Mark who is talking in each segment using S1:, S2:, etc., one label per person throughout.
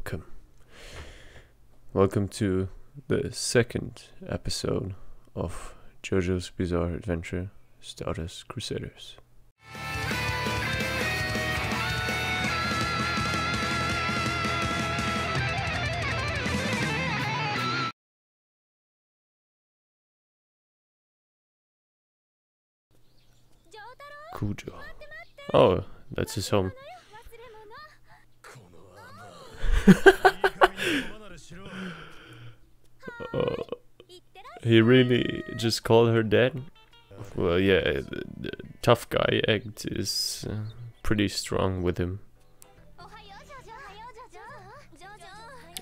S1: welcome. Welcome to the second episode of JoJo's Bizarre Adventure Stardust Crusaders. Kujo. Oh, that's his home. He really just called her dad? Well, yeah, the tough guy act is pretty strong with him.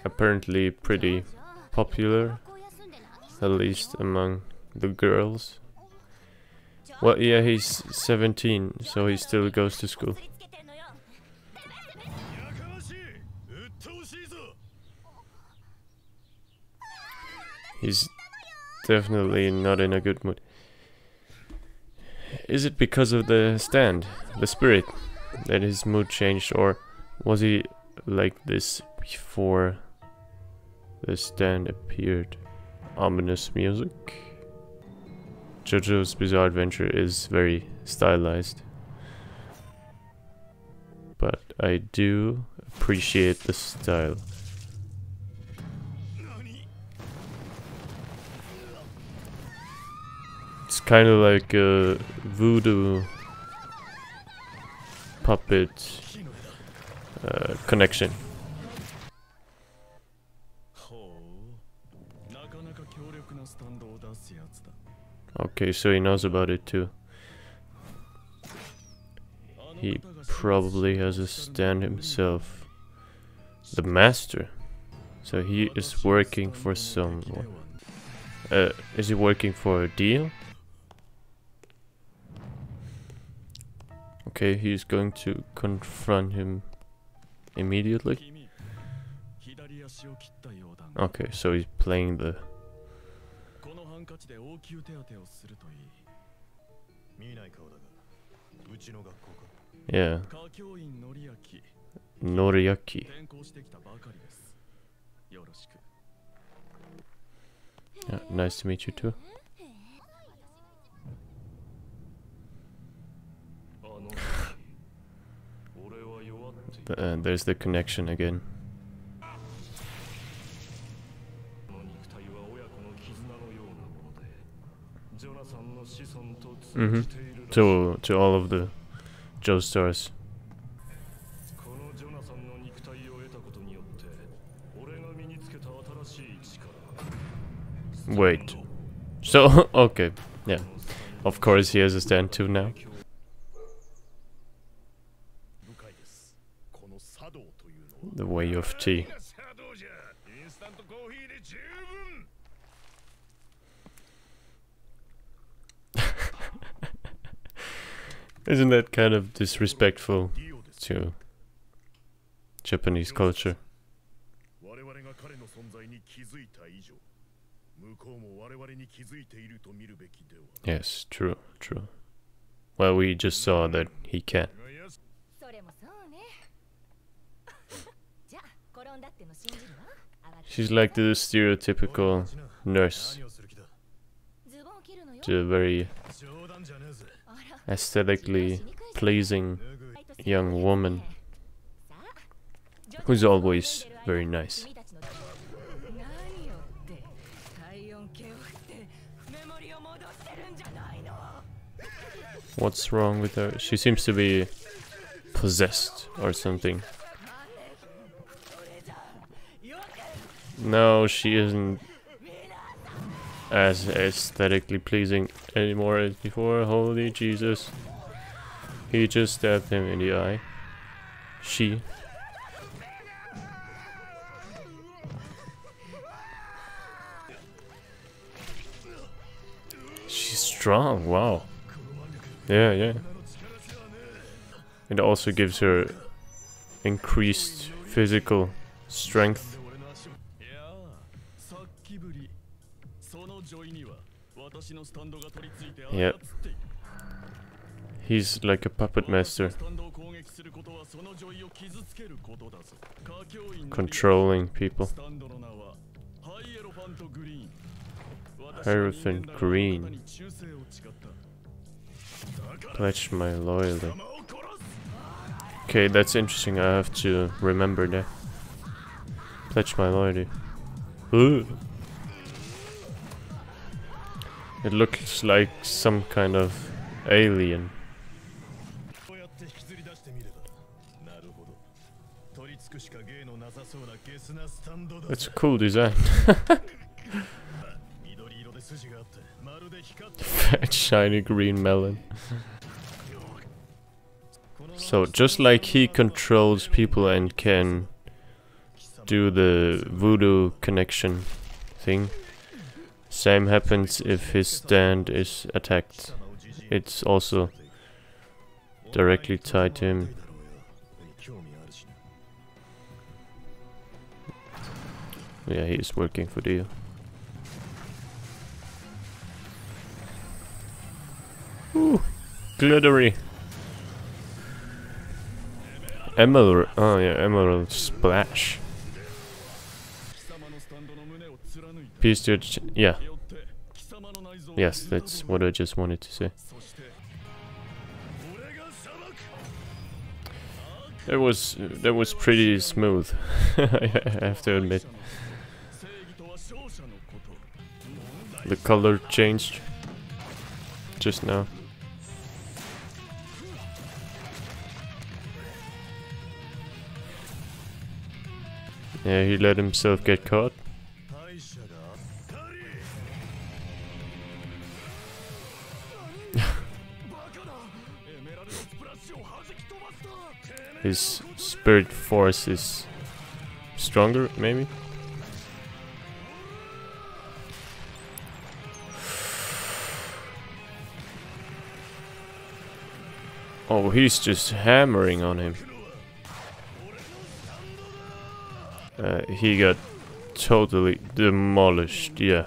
S1: Apparently pretty popular, at least among the girls. Well, yeah, he's 17, so he still goes to school. He's definitely not in a good mood. Is it because of the stand, the spirit, that his mood changed, or was he like this before the stand appeared? Ominous music. JoJo's Bizarre Adventure is very stylized, but I do appreciate the style. It's kind of like a voodoo puppet connection. Okay, so he knows about it too. He probably has a stand himself. The master. So he is working for someone. Is he working for a deal? Okay, he's going to confront him immediately. Okay, so he's playing the... Yeah. Noriaki. Yeah, nice to meet you too. There's the connection again. To all of the Joestars. Wait. So, okay, yeah. Of course he has a stand too now. The way of tea. Isn't that kind of disrespectful to Japanese culture? Yes, true, true. Well, we just saw that he can. She's like the stereotypical nurse. The very aesthetically pleasing young woman who's always very nice. What's wrong with her? She seems to be possessed or something. No, she isn't as aesthetically pleasing anymore as before. Holy Jesus. He just stabbed him in the eye. She. She's strong, wow. Yeah, yeah. It also gives her increased physical strength. Yep. He's like a puppet master. Controlling people. Hierophant Green. Pledge my loyalty. Okay, that's interesting. I have to remember that. Pledge my loyalty. Ooh. It looks like some kind of alien. It's a cool design. Fat shiny green melon. So just like he controls people and can do the voodoo connection thing, same happens if his stand is attacked. It's also directly tied to him. Yeah, he is working for Dio. Ooh, glittery. Emerald. Oh yeah, emerald splash. Piece to yeah. Yes, that's what I just wanted to say. That was pretty smooth. I have to admit. The color changed just now. Yeah, he let himself get caught. His spirit force is stronger, maybe? Oh, he's just hammering on him. He got totally demolished, yeah.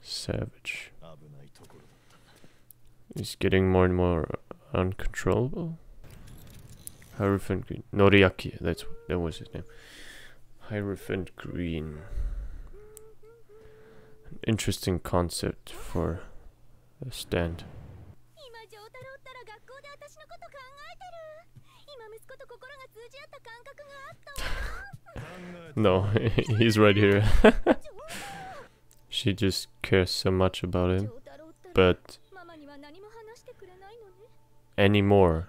S1: Savage. He's getting more and more uncontrollable. Hierophant Green. Noriaki, that was his name. Hierophant Green. An interesting concept for a stand. No, he's right here. She just cares so much about him. But anymore.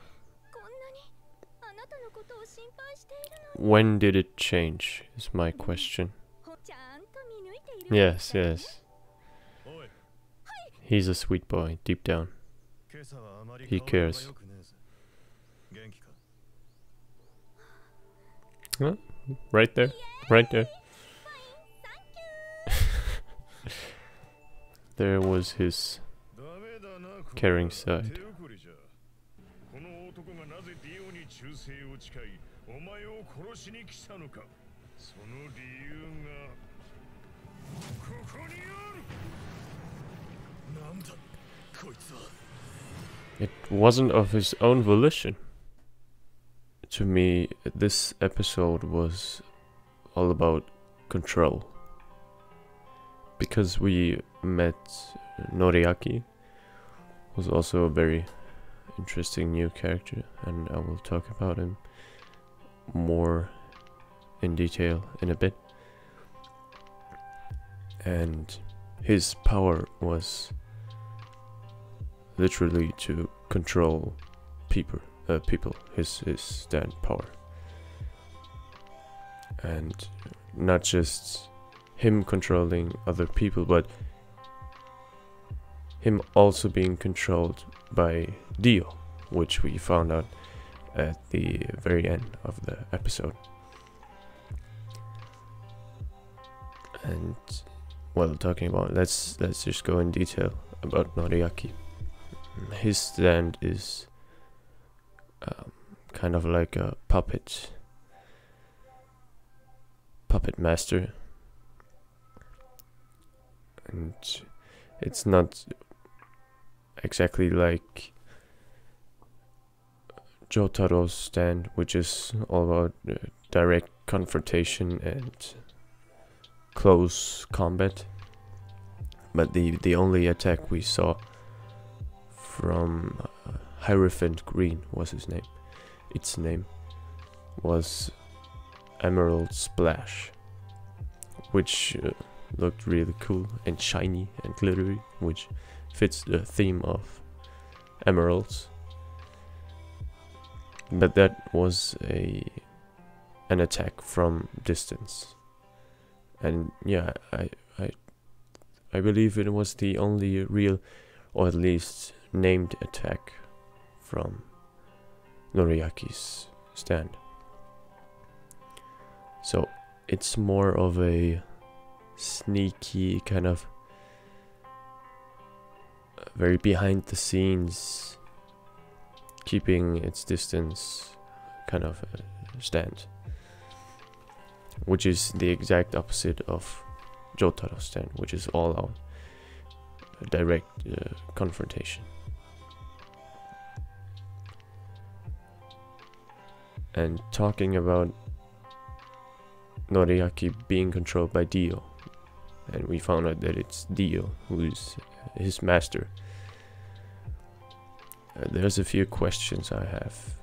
S1: When did it change is my question. Yes, yes. He's a sweet boy, deep down. He cares. Huh? Right there, right there. There was his caring side. It wasn't of his own volition. To me, this episode was all about control. Because we met Noriaki, who's also a very interesting new character, and I will talk about him more in detail in a bit. And his power was literally to control people. His stand power, and not just him controlling other people, but him also being controlled by Dio, which we found out at the very end of the episode. And well, talking about let's just go in detail about Noriaki. His stand is kind of like a puppet master, and It's not exactly like Jotaro's stand, which is all about direct confrontation and close combat. But the only attack we saw from Hierophant Green was his name. Its name was Emerald Splash, which looked really cool and shiny and glittery, which fits the theme of emeralds. But that was an attack from distance, and yeah, I believe it was the only real, or at least named, attack from Noriaki's stand. So it's more of a sneaky kind of very behind the scenes, keeping its distance kind of stand, which is the exact opposite of Jotaro's stand, which is all out direct confrontation. And talking about Noriaki being controlled by Dio, and we found out that it's Dio who is his master. There's a few questions I have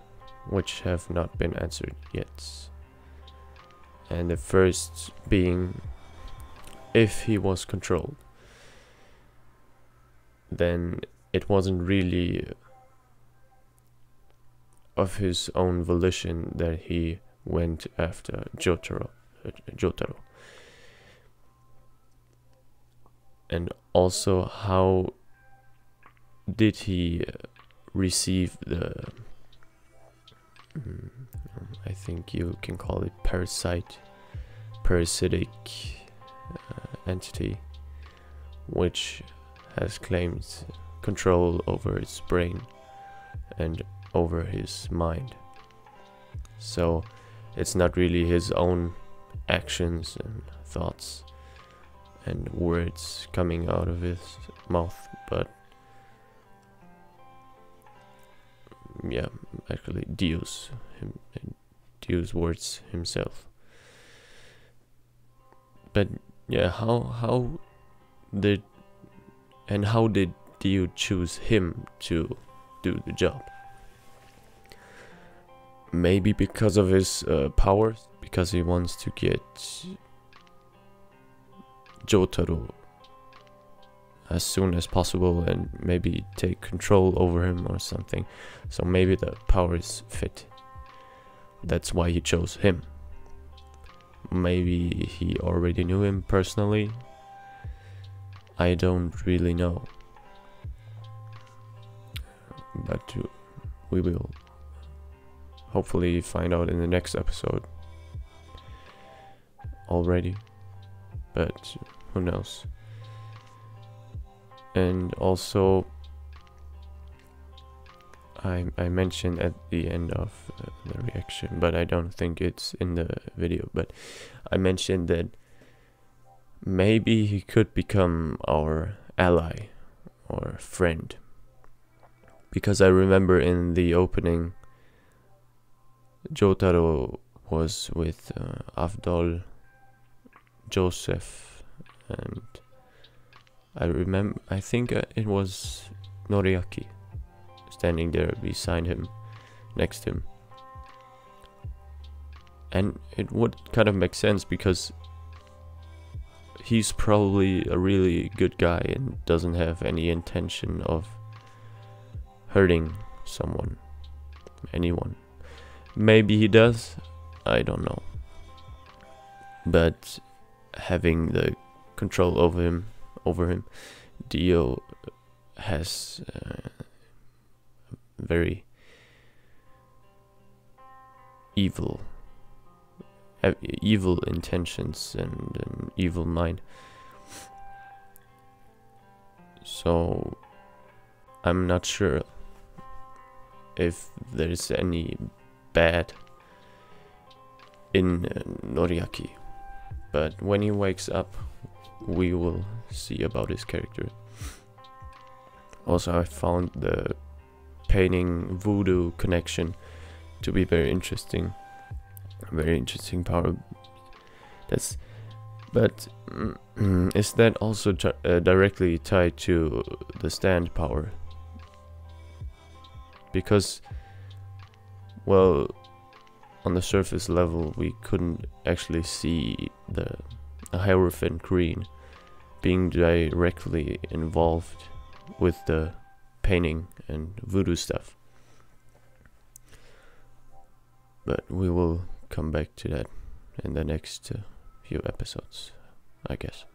S1: which have not been answered yet. And the first being, if he was controlled, then it wasn't really of his own volition that he went after Jotaro. And also, how did he receive the I think you can call it parasitic entity, which has claimed control over his brain and over his mind. So it's not really his own actions and thoughts and words coming out of his mouth, but yeah, actually Dio's words himself. But yeah, how did Dio choose him to do the job? Maybe because of his powers, because he wants to get Jotaro as soon as possible and maybe take control over him or something. So maybe the powers fit. That's why he chose him. Maybe he already knew him personally. I don't really know. But we will hopefully find out in the next episode already. But who knows? And also, I mentioned at the end of the reaction, but I don't think it's in the video, but I mentioned that maybe he could become our ally or friend, because I remember in the opening Jotaro was with Avdol, Joseph, and I think it was Noriaki standing there beside him, next to him. And it would kind of make sense, because he's probably a really good guy and doesn't have any intention of hurting someone, anyone. Maybe he does, I don't know. But having the control over him, Dio has very evil intentions and an evil mind. So I'm not sure if there's any bad in Noriaki, but when he wakes up we will see about his character. Also, I found the painting voodoo connection to be very interesting. A very interesting power. That's, but is that also directly tied to the stand power? Because, well, on the surface level, we couldn't actually see the Hierophant Green being directly involved with the painting and voodoo stuff. But we will come back to that in the next few episodes, I guess.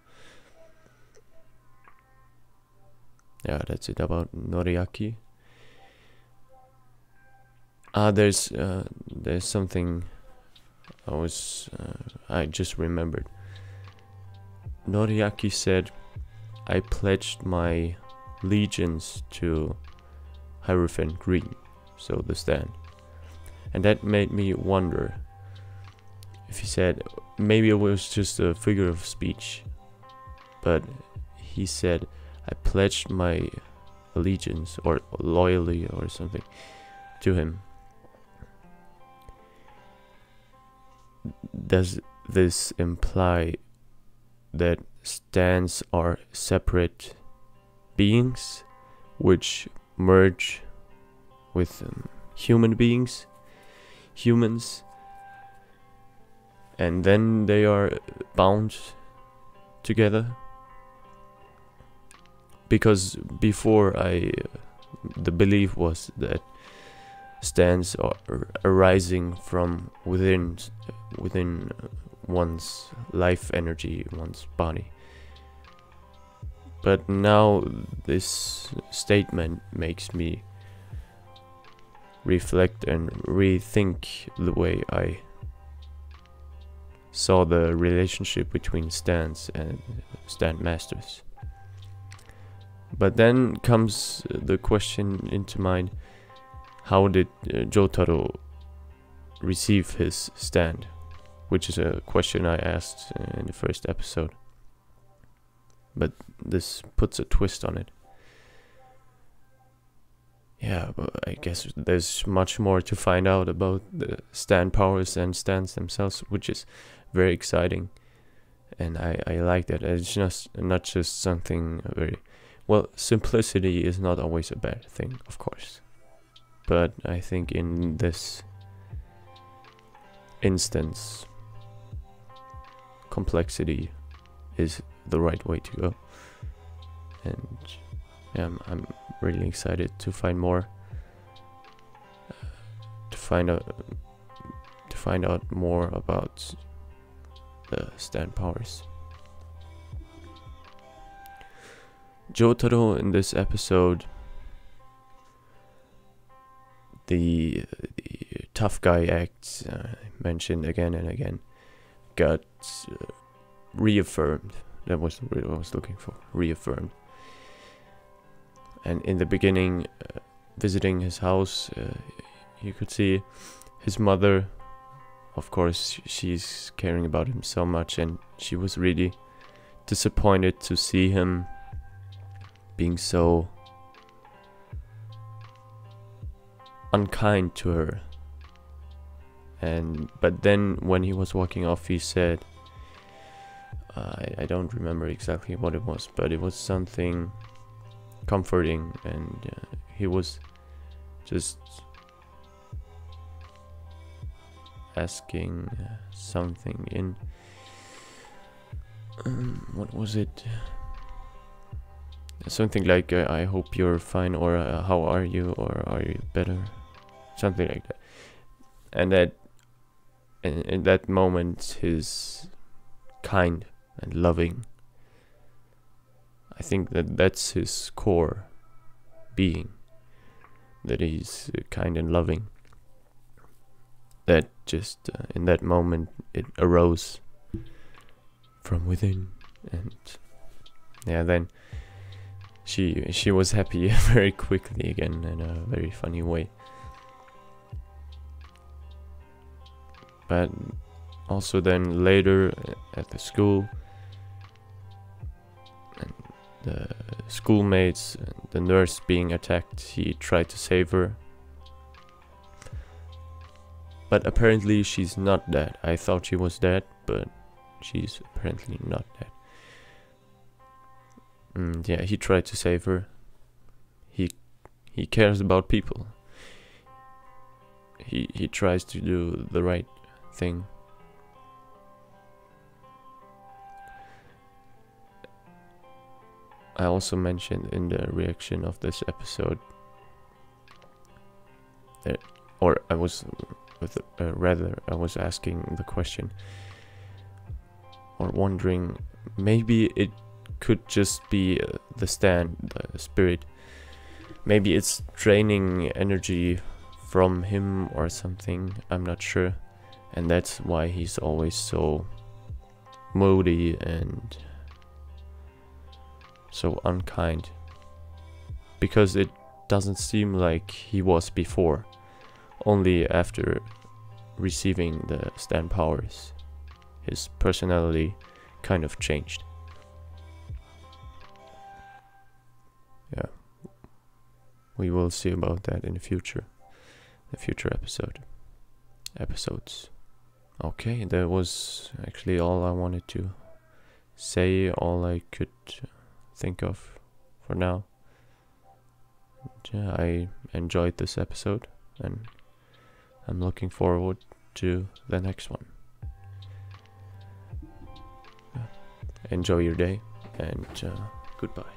S1: Yeah, that's it about Noriaki. There's something I just remembered. Noriaki said, "I pledged my allegiance to Hierophant Green," so the stand. And that made me wonder if he said, maybe it was just a figure of speech, but he said, "I pledged my allegiance or loyalty or something to him." Does this imply that stands are separate beings which merge with humans, and then they are bound together? Because before the belief was that stands are arising from within one's life energy, one's body. But now this statement makes me reflect and rethink the way I saw the relationship between stands and stand masters. But then comes the question into mind, how did Jotaro receive his stand? Which is a question I asked in the first episode. But this puts a twist on it. Yeah, but I guess there's much more to find out about the stand powers and stands themselves, which is very exciting. And I like that. It's just not just something very... Well, simplicity is not always a bad thing, of course. But I think in this instance, complexity is the right way to go. And yeah, I'm really excited to find more, to find out more about the stand powers. Jotaro in this episode, the tough guy act mentioned again and again, got reaffirmed. That was what I was looking for. Reaffirmed. And in the beginning, visiting his house, you could see his mother. Of course, she's caring about him so much, and she was really disappointed to see him being so unkind to her. But then when he was walking off, he said, I don't remember exactly what it was, but it was something comforting, and he was just asking something in what was it? Something like I hope you're fine, or how are you, or are you better, something like that. And that in that moment, his kind and loving, I think that's his core being, that he's kind and loving. That just in that moment it arose from within, and yeah, then she was happy very quickly again, in a very funny way. But also then later at the school, and schoolmates, and the nurse being attacked, he tried to save her. But apparently she's not dead. I thought she was dead, but she's apparently not dead. And yeah, he tried to save her. He cares about people. He tries to do the right thing. I also mentioned in the reaction of this episode that, or I was I was asking the question or wondering, maybe it could just be the stand, the spirit. Maybe it's draining energy from him or something, I'm not sure. And that's why he's always so moody and so unkind. Because it doesn't seem like he was before. Only after receiving the stand powers, his personality kind of changed. Yeah. We will see about that in the future episodes. Okay, that was actually all I wanted to say, all I could think of for now. Yeah, I enjoyed this episode and I'm looking forward to the next one. Enjoy your day and goodbye.